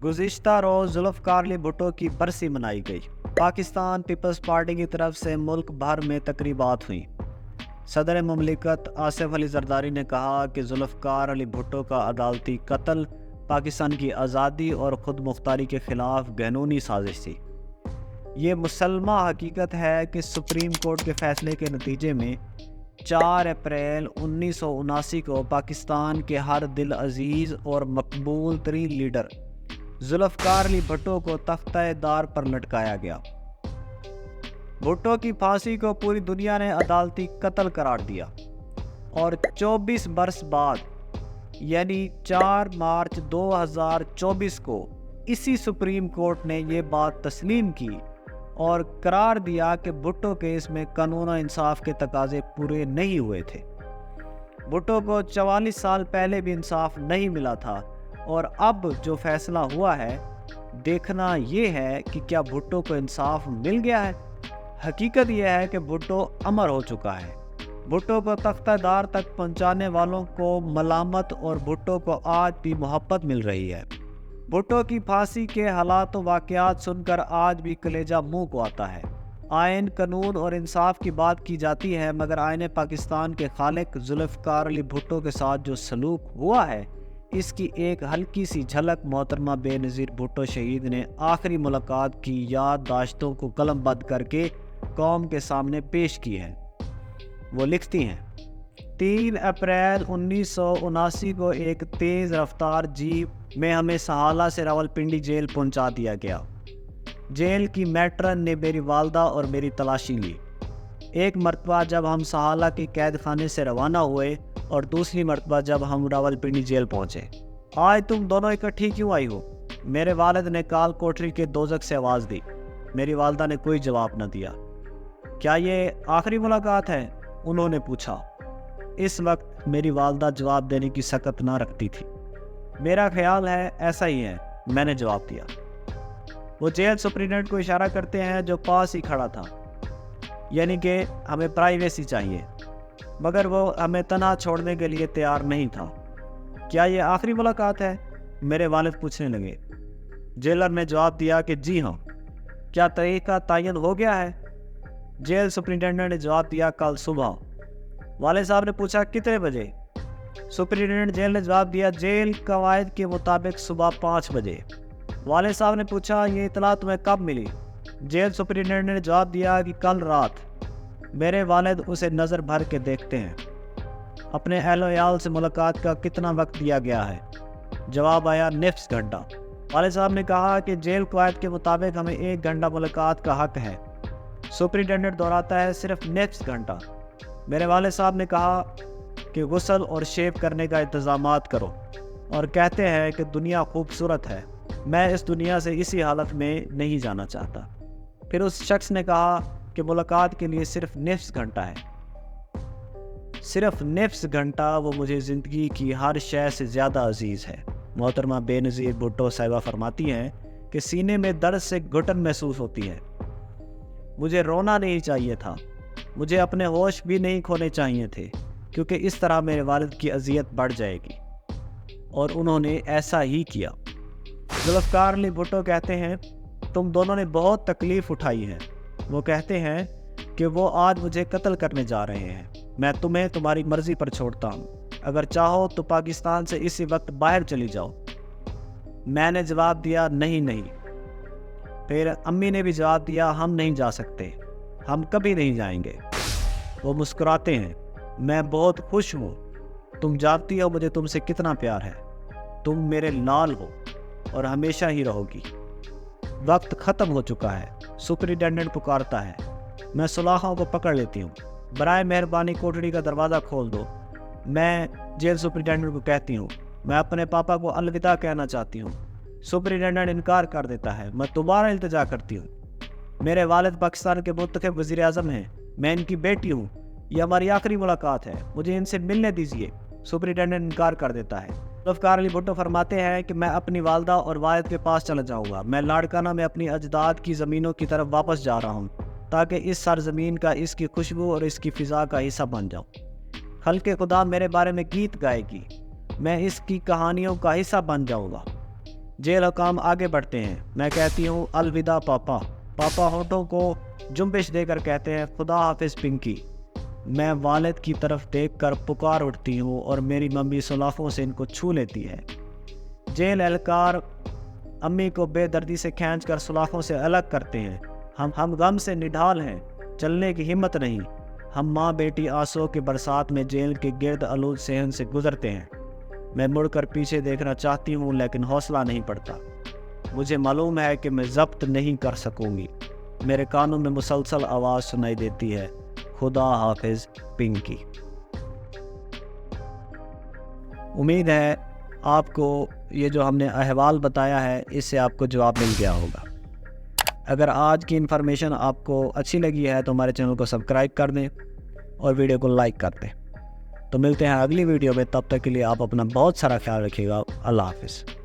गुज़िश्ता रोज़ ज़ुल्फ़िकार अली भुट्टो की बरसी मनाई गई। पाकिस्तान पीपल्स पार्टी की तरफ से मुल्क भर में तकरीबात हुई। सदर ममलिकत आसिफ अली ज़रदारी ने कहा कि ज़ुल्फ़िकार अली भुट्टो का अदालती कत्ल पाकिस्तान की आज़ादी और ख़ुद मुख्तारी के ख़िलाफ़ घिनौनी साजिश थी। ये मुसल्मा हकीकत है कि सुप्रीम कोर्ट के फ़ैसले के नतीजे में 4 अप्रैल 1979 को पाकिस्तान के हर दिल अजीज़ और मकबूल तरीन लीडर ज़ुल्फ़िकार अली भुट्टो को तख्ता-ए-दार पर लटकाया गया। भुट्टो की फांसी को पूरी दुनिया ने अदालती कत्ल करार दिया और 24 बरस बाद यानी 4 मार्च 2024 को इसी सुप्रीम कोर्ट ने ये बात तस्लीम की और करार दिया कि भुट्टो केस में कानून और इंसाफ के तकाजे पूरे नहीं हुए थे। भुट्टो को 44 साल पहले भी इंसाफ नहीं मिला था और अब जो फैसला हुआ है, देखना ये है कि क्या भुट्टो को इंसाफ मिल गया है। हकीकत यह है कि भुट्टो अमर हो चुका है। भुट्टो को तख्ता-ए-दार तक पहुंचाने वालों को मलामत और भुट्टो को आज भी मोहब्बत मिल रही है। भुट्टो की फांसी के हालात और वाक़यात सुनकर आज भी कलेजा मुंह को आता है। आइन, कानून और इंसाफ की बात की जाती है, मगर आइन पाकिस्तान के खालिक ज़ुल्फ़िकार अली भुट्टो के साथ जो सलूक हुआ है, इसकी एक हल्की सी झलक मोहतरमा बेनज़ीर भुट्टो शहीद ने आखिरी मुलाकात की याददाश्तों को कलमबंद करके कौम के सामने पेश की है। वो लिखती हैं, 3 अप्रैल 1979 को एक तेज़ रफ्तार जीप में हमें सहाला से रावलपिंडी जेल पहुंचा दिया गया। जेल की मैट्रन ने मेरी वालदा और मेरी तलाशी ली। एक मरतबा जब हम सहाला के कैद खाने से रवाना हुए और दूसरी मरतबा जब हम रावलपिंडी जेल पहुंचे। आज तुम दोनों इकट्ठी क्यों आई हो? मेरे वालिद ने काल कोठरी के दोजख से आवाज़ दी। मेरी वालदा ने कोई जवाब न दिया। क्या ये आखिरी मुलाकात है? उन्होंने पूछा। इस वक्त मेरी वालदा जवाब देने की सकत ना रखती थी। मेरा ख्याल है ऐसा ही है, मैंने जवाब दिया। वो जेल सुपरिटेंडेंट को इशारा करते हैं जो पास ही खड़ा था, यानी कि हमें प्राइवेसी चाहिए, मगर वो हमें तन्हा छोड़ने के लिए तैयार नहीं था। क्या ये आखिरी मुलाकात है? मेरे वालिद पूछने लगे। जेलर ने जवाब दिया कि जी हाँ। क्या तारीख का तयन हो गया है? जेल सुपरिटेंडेंट ने जवाब दिया, कल सुबह। वालिद साहब ने पूछा, कितने बजे? सुपरिटेंडेंट जेल ने जवाब दिया, जेल कवायद के मुताबिक सुबह 5 बजे। वालिद साहब ने पूछा, ये इतला तुम्हें कब मिली? जेल सुपरिटेंडेंट ने जवाब दिया कि कल रात। मेरे वालिद उसे नज़र भर के देखते हैं। अपने अहल-ओ-याल से मुलाकात का कितना वक्त दिया गया है? जवाब आया, निफ्स घंटा। वालिद साहब ने कहा कि जेल कवायद के मुताबिक हमें 1 घंटा मुलाकात का हक है। सुपरिटेंडेंट दोहराता है, सिर्फ निफ्स घंटा। मेरे वालिद साहब ने कहा कि गुस्ल और शेव करने का इंतज़ामात करो और कहते हैं कि दुनिया खूबसूरत है, मैं इस दुनिया से इसी हालत में नहीं जाना चाहता। फिर उस शख्स ने कहा कि मुलाकात के लिए सिर्फ निफ्स घंटा है। सिर्फ निफ्स घंटा वो मुझे ज़िंदगी की हर शय से ज़्यादा अजीज़ है। मोहतरमा बेनज़ीर भुट्टो साहिबा फरमाती हैं कि सीने में दर्द से घुटन महसूस होती है। मुझे रोना नहीं चाहिए था, मुझे अपने होश भी नहीं खोने चाहिए थे, क्योंकि इस तरह मेरे वालिद की अजियत बढ़ जाएगी, और उन्होंने ऐसा ही किया। ज़ुल्फ़िकार अली भुट्टो कहते हैं, तुम दोनों ने बहुत तकलीफ़ उठाई है। वो कहते हैं कि वो आज मुझे कत्ल करने जा रहे हैं। मैं तुम्हें तुम्हारी मर्ज़ी पर छोड़ता हूँ। अगर चाहो तो पाकिस्तान से इसी वक्त बाहर चली जाओ। मैंने जवाब दिया, नहीं नहीं। फिर अम्मी ने भी जवाब दिया, हम नहीं जा सकते, हम कभी नहीं जाएंगे। वो मुस्कुराते हैं, मैं बहुत खुश हूँ। तुम जानती हो मुझे तुमसे कितना प्यार है। तुम मेरे लाल हो और हमेशा ही रहोगी। वक्त ख़त्म हो चुका है। सुपरिटेंडेंट पुकारता है। मैं सुलाखों को पकड़ लेती हूँ। बराए मेहरबानी कोठरी का दरवाज़ा खोल दो। मैं जेल सुपरिटेंडेंट को कहती हूँ, मैं अपने पापा को अलविदा कहना चाहती हूँ। सुपरिटेंडेंट इनकार कर देता है। मैं दोबारा इल्तिजा करती हूँ। मेरे वालिद पाकिस्तान के मुंतखब वज़ीर-ए-आज़म हैं, मैं इनकी बेटी हूँ, ये हमारी आखिरी मुलाकात है, मुझे इनसे मिलने दीजिए। सुपरिटेंडेंट इनकार कर देता है। ज़ुल्फ़िकार अली भुट्टो फरमाते हैं कि मैं अपनी वालदा और वालिद के पास चला जाऊँगा। मैं लाड़काना में अपनी अजदाद की ज़मीनों की तरफ वापस जा रहा हूँ, ताकि इस सरज़मीन का, इसकी खुशबू और इसकी फ़िज़ा का हिस्सा बन जाऊँ। खल्क़े खुदा मेरे बारे में गीत गाएगी, मैं इसकी कहानियों का हिस्सा बन जाऊँगा। जेल हुकाम आगे बढ़ते हैं। मैं कहती हूँ अलविदा पापा। पापा होठों को जुम्बिश देकर कहते हैं खुदा हाफिज पिंकी। मैं वालिद की तरफ देखकर पुकार उठती हूँ और मेरी मम्मी सुलाफों से इनको छू लेती है। जेल एहलकार अम्मी को बेदर्दी से खींचकर सुलाफों से अलग करते हैं। हम गम से निढाल हैं, चलने की हिम्मत नहीं। हम माँ बेटी आंसुओं की बरसात में जेल के गिर्द आलूद सहन से गुजरते हैं। मैं मुड़कर पीछे देखना चाहती हूँ लेकिन हौसला नहीं पड़ता। मुझे मालूम है कि मैं जब्त नहीं कर सकूँगी। मेरे कानों में मुसलसल आवाज़ सुनाई देती है, खुदा हाफिज पिंकी। उम्मीद है आपको ये जो हमने अहवाल बताया है इससे आपको जवाब मिल गया होगा। अगर आज की इन्फॉर्मेशन आपको अच्छी लगी है तो हमारे चैनल को सब्सक्राइब कर दें और वीडियो को लाइक कर दें। तो मिलते हैं अगली वीडियो में, तब तक के लिए आप अपना बहुत सारा ख्याल रखिएगा। अल्लाह हाफिज़।